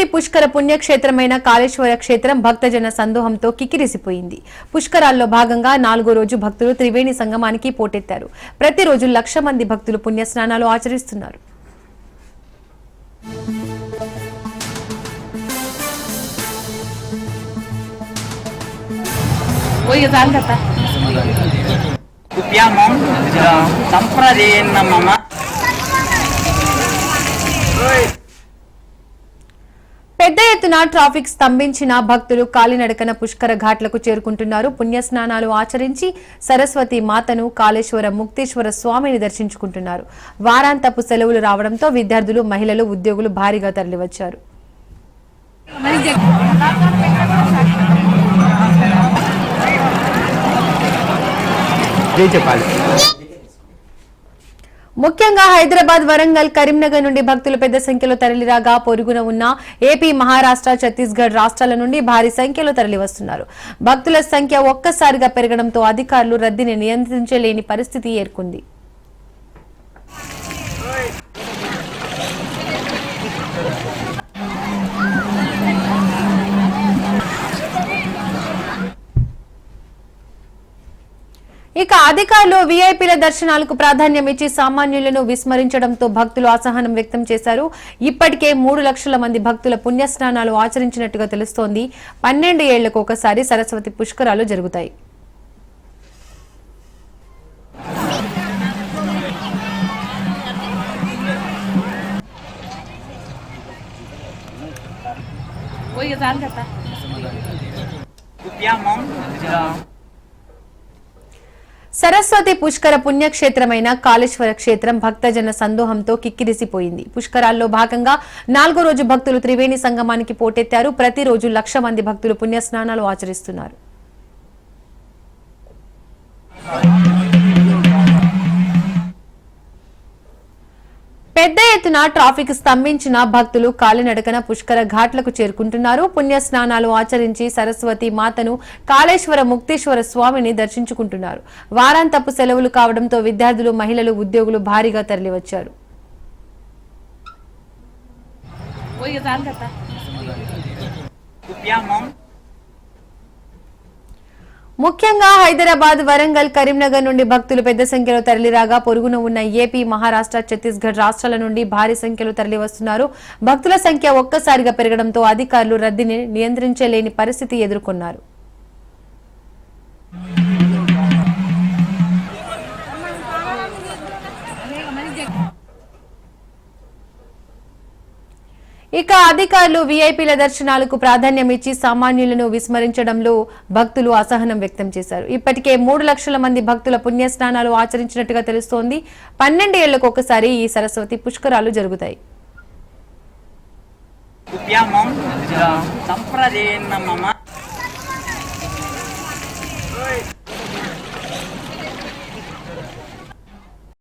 సరస్వతి పుష్కర పుణ్యక్షేత్రమైన కాళేశ్వర క్షేత్రం భక్తజన సందోహంతో కిక్కిరిసిపోయింది. పుష్కరాల్లో భాగంగా 4వ రోజు భక్తులు త్రివేణి సంగమానికి పోటెత్తారు. ప్రతిరోజు 1,00,000 మంది భక్తులు పుణ్యస్నానాలు ఆచరిస్తున్నారు. పెద్ద ఎత్తున ట్రాఫిక్ స్తంభించిన భక్తులు కాలినడకన పుష్కర ఘాట్లకు చేరుకుంటున్నారు. పుణ్యస్నానాలు ఆచరించి సరస్వతి మాతను, కాళేశ్వర ముక్తేశ్వర స్వామిని దర్శించుకుంటున్నారు. వారాంతపు సెలవులు రావడంతో విద్యార్థులు, మహిళలు, ఉద్యోగులు భారీగా తరలివచ్చారు. ముఖ్యంగా హైదరాబాద్, వరంగల్, కరీంనగర్ నుండి భక్తులు పెద్ద సంఖ్యలో తరలిరాగా పొరుగున ఉన్న ఏపీ, మహారాష్ట్ర, ఛత్తీస్గఢ్ రాష్ట్రాల నుండి భారీ సంఖ్యలో తరలివస్తున్నారు. భక్తుల సంఖ్య ఒక్కసారిగా పెరగడంతో అధికారులు రద్దీని నియంత్రించలేని పరిస్థితి ఏర్పడింది. ఇక అధికారులు వీఐపీల దర్శనాలకు ప్రాధాన్యం ఇచ్చి సామాన్యులను విస్మరించడంతో భక్తులు అసహనం వ్యక్తం చేశారు. ఇప్పటికే 3 లక్షల మంది భక్తుల పుణ్యస్నానాలు ఆచరించినట్టుగా తెలుస్తోంది. 12 ఏళ్లకు ఒకసారి సరస్వతి పుష్కరాలు జరుగుతాయి. సరస్వతి పుష్కర పుణ్యక్షేత్రమైన కాళేశ్వర క్షేత్రం భక్తజన సందోహంతో కిక్కిరిసిపోయింది. పుష్కరాల్లో భాగంగా 4వ రోజు భక్తులు త్రివేణి సంగమానికి పోటెత్తారు. ప్రతిరోజు 1,00,000 మంది భక్తులు పుణ్యస్నానాలు ఆచరిస్తున్నారు. పెద్ద ఎత్తున ట్రాఫిక్ స్తంభించిన భక్తులు కాలినడకన పుష్కర ఘాట్లకు చేరుకుంటున్నారు. పుణ్యస్నానాలు ఆచరించి సరస్వతి మాతను, కాళేశ్వర ముక్తేశ్వర స్వామిని దర్శించుకుంటున్నారు. వారాంతపు సెలవులు కావడంతో విద్యార్థులు, మహిళలు, ఉద్యోగులు భారీగా తరలివచ్చారు. ముఖ్యంగా హైదరాబాద్, వరంగల్, కరీంనగర్ నుండి భక్తులు పెద్ద సంఖ్యలో తరలిరాగా పొరుగున ఉన్న ఏపీ, మహారాష్ట్ర, ఛత్తీస్గఢ్ రాష్ట్రాల నుండి భారీ సంఖ్యలో తరలివస్తున్నారు. భక్తుల సంఖ్య ఒక్కసారిగా పెరగడంతో అధికారులు రద్దీని నియంత్రించలేని పరిస్థితి ఎదుర్కొన్నారు. ఇక అధికారులు వీఐపీల దర్శనాలకు ప్రాధాన్యం ఇచ్చి సామాన్యులను విస్మరించడంలో భక్తులు అసహనం వ్యక్తం చేశారు. ఇప్పటికే 3 లక్షల మంది భక్తుల పుణ్యస్నానాలు ఆచరించినట్టుగా తెలుస్తోంది. 12 ఏళ్లకు ఒకసారి ఈ సరస్వతి పుష్కరాలు జరుగుతాయి. సంప్రదేయనమ్మ